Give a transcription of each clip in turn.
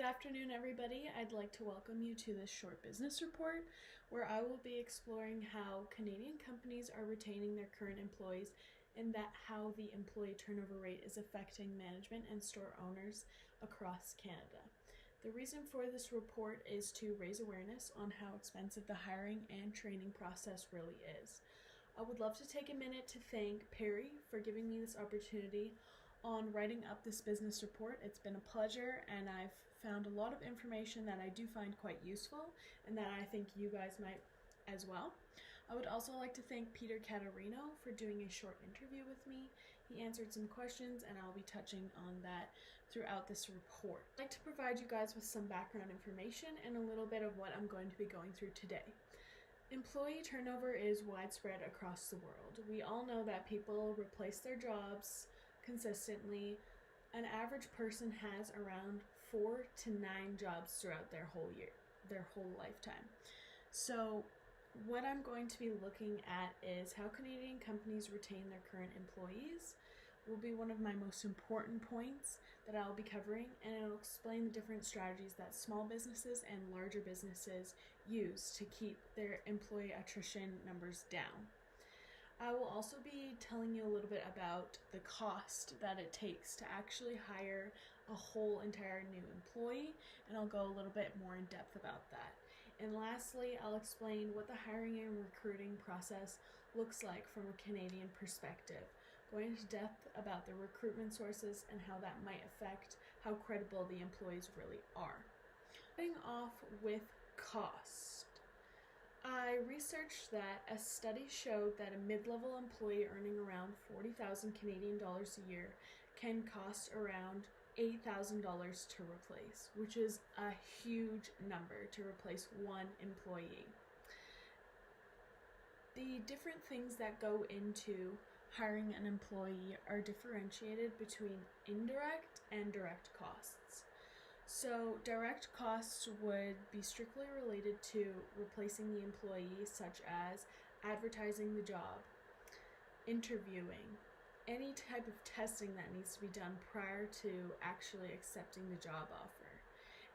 afternoon, everybody. I'd like to welcome you to this short business report where I will be exploring how Canadian companies are retaining their current employees and how the employee turnover rate is affecting management and store owners across Canada. The reason for this report is to raise awareness on how expensive the hiring and training process really is. I would love to take a minute to thank Perry for giving me this opportunity on writing up this business report. It's been a pleasure, and I've found a lot of information that I do find quite useful and that I think you guys might as well. I would also like to thank Peter Catarino for doing a short interview with me. He answered some questions, and I'll be touching on that throughout this report. I'd like to provide you guys with some background information and a little bit of what I'm going to be going through today. Employee turnover is widespread across the world. We all know that people replace their jobs consistently. An average person has around 4 to 9 jobs throughout their whole lifetime. So what I'm going to be looking at is how Canadian companies retain their current employees will be one of my most important points that I'll be covering, and it'll explain the different strategies that small businesses and larger businesses use to keep their employee attrition numbers down. I will also be telling you a little bit about the cost that it takes to actually hire a whole entire new employee, and I'll go a little bit more in depth about that. And lastly, I'll explain what the hiring and recruiting process looks like from a Canadian perspective, going into depth about the recruitment sources and how that might affect how credible the employees really are. Starting off with cost. I researched that a study showed that a mid-level employee earning around 40,000 Canadian dollars a year can cost around $8,000 to replace, which is a huge number to replace one employee. The different things that go into hiring an employee are differentiated between indirect and direct costs. So direct costs would be strictly related to replacing the employee, such as advertising the job, interviewing, any type of testing that needs to be done prior to actually accepting the job offer.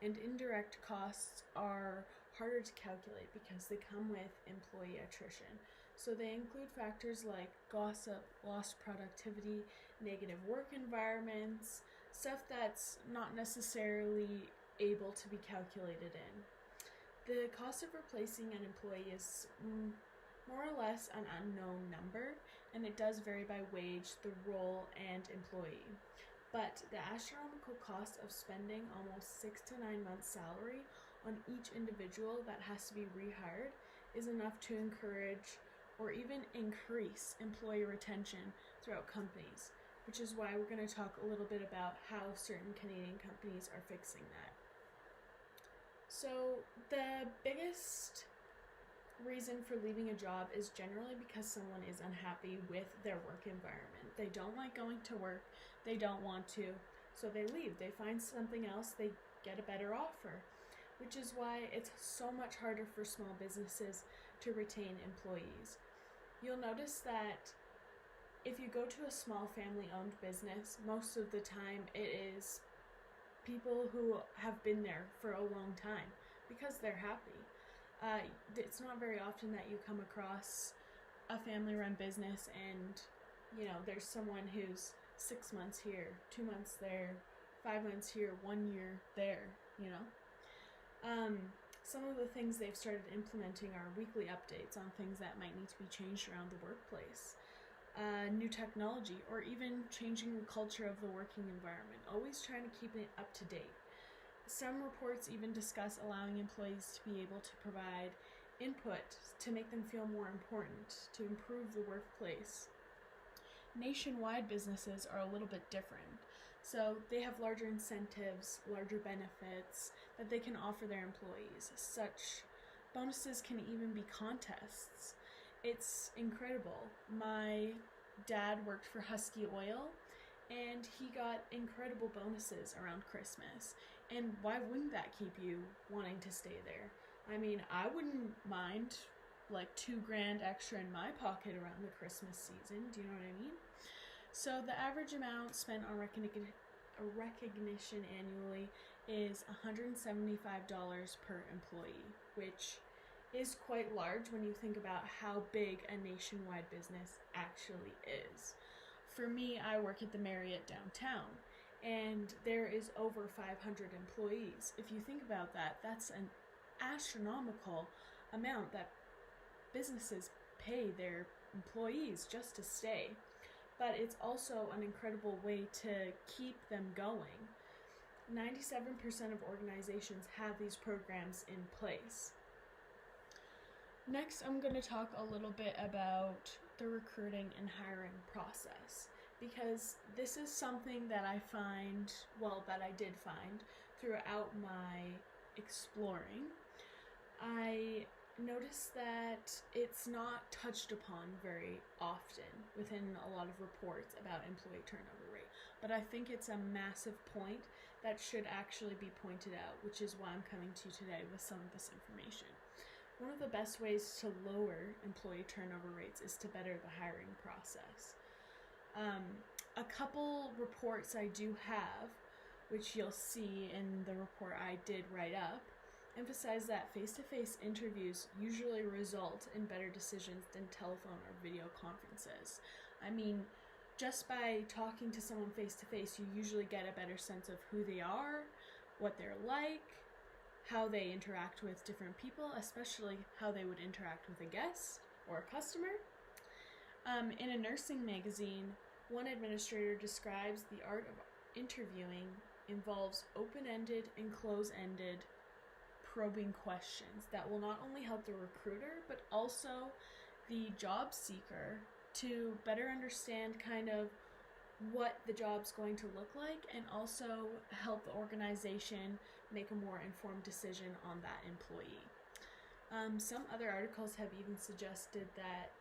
And indirect costs are harder to calculate because they come with employee attrition. So they include factors like gossip, lost productivity, negative work environments, stuff that's not necessarily able to be calculated in. The cost of replacing an employee is more or less an unknown number, and it does vary by wage, the role, and employee. But the astronomical cost of spending almost 6 to 9 months' salary on each individual that has to be rehired is enough to encourage or even increase employee retention throughout companies, which is why we're going to talk a little bit about how certain Canadian companies are fixing that. So the biggest reason for leaving a job is generally because someone is unhappy with their work environment. They don't like going to work, they don't want to, so they leave. They find something else, they get a better offer, which is why it's so much harder for small businesses to retain employees. You'll notice that if you go to a small family-owned business, most of the time it is people who have been there for a long time because they're happy. It's not very often that you come across a family-run business and, there's someone who's 6 months here, 2 months there, 5 months here, 1 year there, Some of the things they've started implementing are weekly updates on things that might need to be changed around the workplace. New technology, or even changing the culture of the working environment, always trying to keep it up to date. Some reports even discuss allowing employees to be able to provide input to make them feel more important, to improve the workplace. Nationwide businesses are a little bit different. So they have larger incentives, larger benefits that they can offer their employees. Such bonuses can even be contests. It's incredible. My dad worked for Husky Oil, and he got incredible bonuses around Christmas. And why wouldn't that keep you wanting to stay there? I mean, I wouldn't mind like $2,000 extra in my pocket around the Christmas season. Do you know what I mean? So the average amount spent on recognition annually is $175 per employee, which is quite large when you think about how big a nationwide business actually is. For me, I work at the Marriott downtown, and there is over 500 employees. If you think about that, that's an astronomical amount that businesses pay their employees just to stay. But it's also an incredible way to keep them going. 97% of organizations have these programs in place. Next, I'm going to talk a little bit about the recruiting and hiring process, because this is something that I did find throughout my exploring. I noticed that it's not touched upon very often within a lot of reports about employee turnover rate, but I think it's a massive point that should actually be pointed out, which is why I'm coming to you today with some of this information. One of the best ways to lower employee turnover rates is to better the hiring process. A couple reports I do have, which you'll see in the report I did write up, emphasize that face-to-face interviews usually result in better decisions than telephone or video conferences. I mean, just by talking to someone face-to-face, you usually get a better sense of who they are, what they're like, how they interact with different people, especially how they would interact with a guest or a customer. In a nursing magazine, one administrator describes the art of interviewing involves open-ended and close-ended probing questions that will not only help the recruiter, but also the job seeker to better understand kind of what the job's going to look like, and also help the organization make a more informed decision on that employee. Some other articles have even suggested that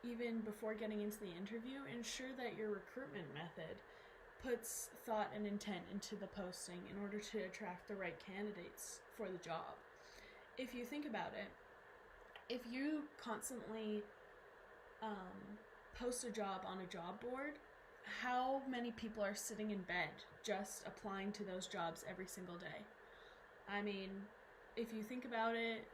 even before getting into the interview, ensure that your recruitment method puts thought and intent into the posting in order to attract the right candidates for the job. If you think about it, if you constantly post a job on a job board, how many people are sitting in bed just applying to those jobs every single day? I mean, if you think about it,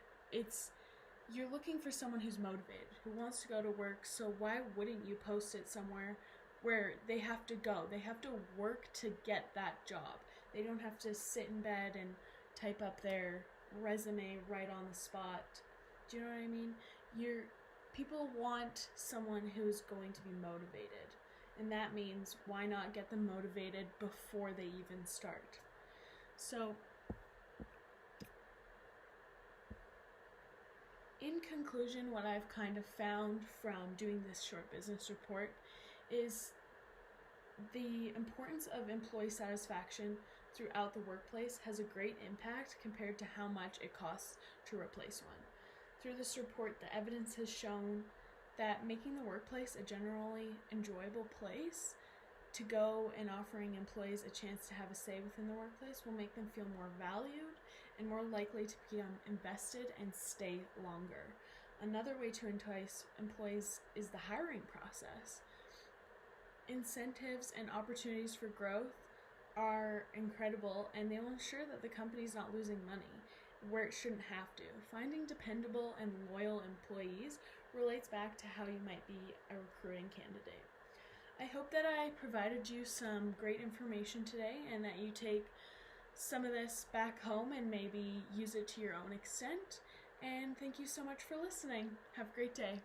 you're looking for someone who's motivated, who wants to go to work, so why wouldn't you post it somewhere where they have to go? They have to work to get that job. They don't have to sit in bed and type up their resume right on the spot. Do you know what I mean? People want someone who's going to be motivated. And that means, why not get them motivated before they even start? So, in conclusion, what I've kind of found from doing this short business report is the importance of employee satisfaction throughout the workplace has a great impact compared to how much it costs to replace one. Through this report, the evidence has shown that making the workplace a generally enjoyable place to go and offering employees a chance to have a say within the workplace will make them feel more valued and more likely to become invested and stay longer. Another way to entice employees is the hiring process. Incentives and opportunities for growth are incredible, and they will ensure that the company is not losing money where it shouldn't have to. Finding dependable and loyal employees relates back to how you might be a recruiting candidate. I hope that I provided you some great information today, and that you take some of this back home and maybe use it to your own extent. And thank you so much for listening. Have a great day.